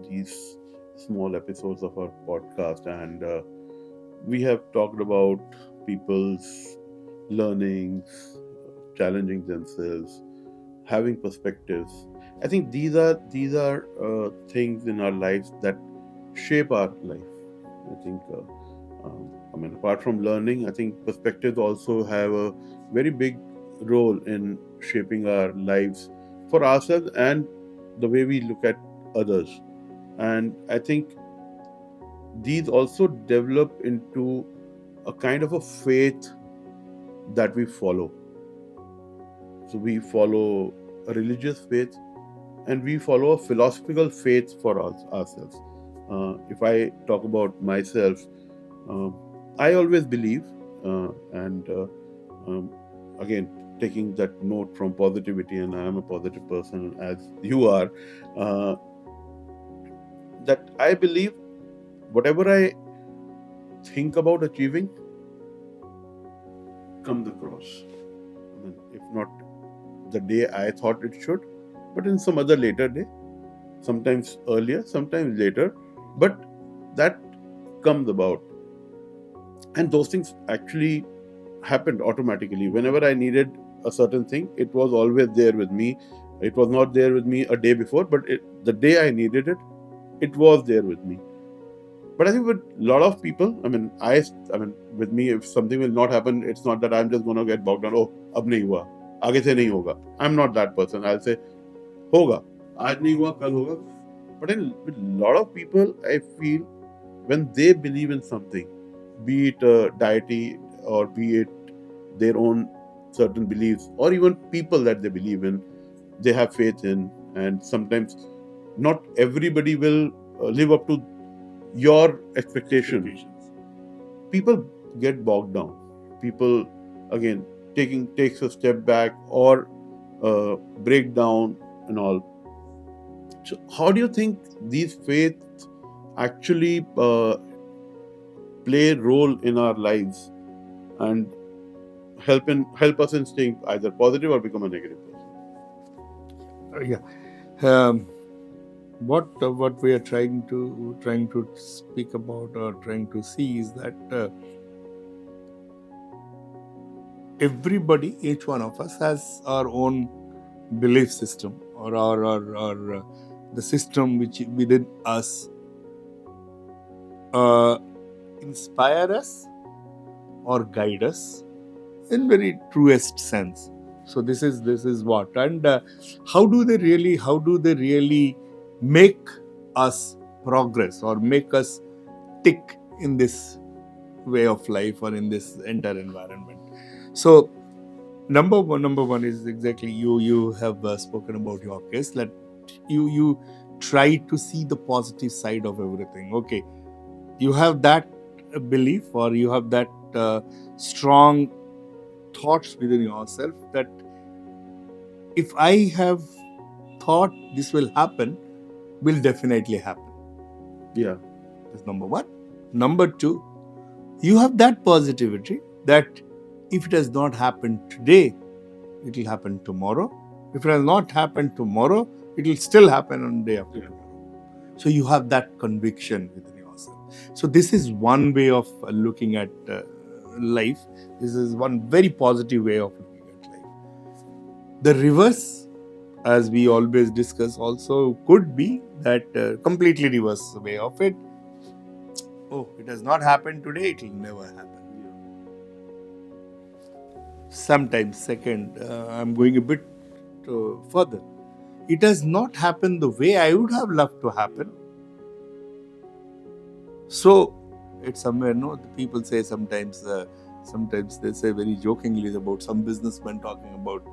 these small episodes of our podcast, and we have talked about people's learnings, challenging themselves, having perspectives. I think these are things in our lives that shape our life. I think. Apart from learning, I think perspectives also have a very big role in shaping our lives for ourselves and the way we look at others. And I think these also develop into a kind of a faith that we follow. So we follow a religious faith and we follow a philosophical faith for ourselves. If I talk about myself, uh, I always believe, and um, again, taking that note from positivity, and I am a positive person as you are, uh, that I believe whatever I think about achieving comes across. If not the day I thought it should, but in some other later day, sometimes earlier, sometimes later, but that comes about. And those things actually happened automatically. Whenever I needed a certain thing, it was always there with me. It was not there with me a day before, but the day I needed it, it was there with me. But I think with a lot of people, with me, if something will not happen, it's not that I'm just going to get bogged down. Oh, ab nahi hua, aage se nahi hoga. I'm not that person. I'll say, hoga. Aaj nahi hua, kal hoga. But with a lot of people, I feel when they believe in something, be it a deity or be it their own certain beliefs or even people that they believe in, they have faith in, and sometimes not everybody will live up to your expectations. People get bogged down. People again takes a step back or break down and all. So how do you think these faiths actually play a role in our lives and help us in staying either positive or become a negative person? What we are trying to speak about or trying to see is that everybody, each one of us, has our own belief system or our the system which within us inspire us or guide us in very truest sense. So this is what, and how do they really make us progress or make us tick in this way of life or in this entire environment. So number one is exactly you have spoken about your case, that you try to see the positive side of everything. Okay, you have that belief or you have that strong thoughts within yourself that if I have thought this will happen, will definitely happen. Yeah. That's number one. Number two, you have that positivity that if it has not happened today, it will happen tomorrow. If it has not happened tomorrow, it will still happen on the day after tomorrow. So you have that conviction within yourself. So this is one way of looking at life. This is one very positive way of looking at life. The reverse, as we always discuss, also could be that completely reverse way of it. Oh, it has not happened today, it will never happen. Sometimes, second, I'm going a bit further. It has not happened the way I would have loved to happen. So, it's somewhere, no, the people say sometimes they say very jokingly about some businessman talking about,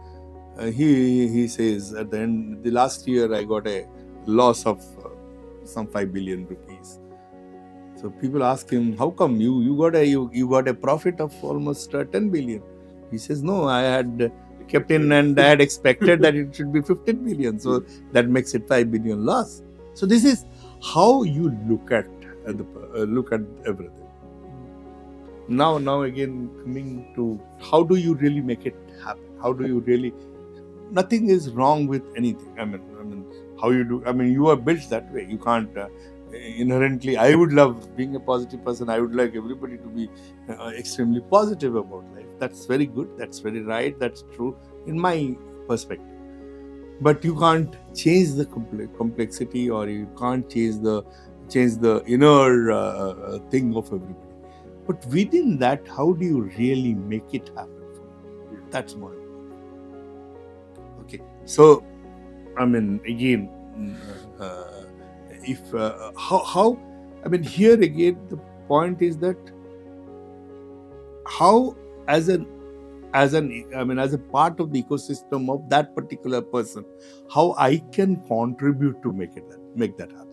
he says at the end, the last year I got a loss of some 5 billion rupees. So people ask him, how come you got a profit of almost 10 billion? He says, no, I had kept in and I had expected that it should be 15 billion. So that makes it 5 billion loss. So this is how you look at everything. Now again, coming to how do you really make it happen? How do you really? Nothing is wrong with anything. I mean, how you do. I mean, you are built that way. You can't inherently. I would love being a positive person. I would like everybody to be extremely positive about life. That's very good. That's very right. That's true in my perspective. But you can't change the complexity, or you can't change the inner thing of everybody. But within that, how do you really make it happen for you? That's more important. Okay. So, I mean, again, if how I mean, here again, the point is that how, as an I mean, as a part of the ecosystem of that particular person, how I can contribute to make that happen.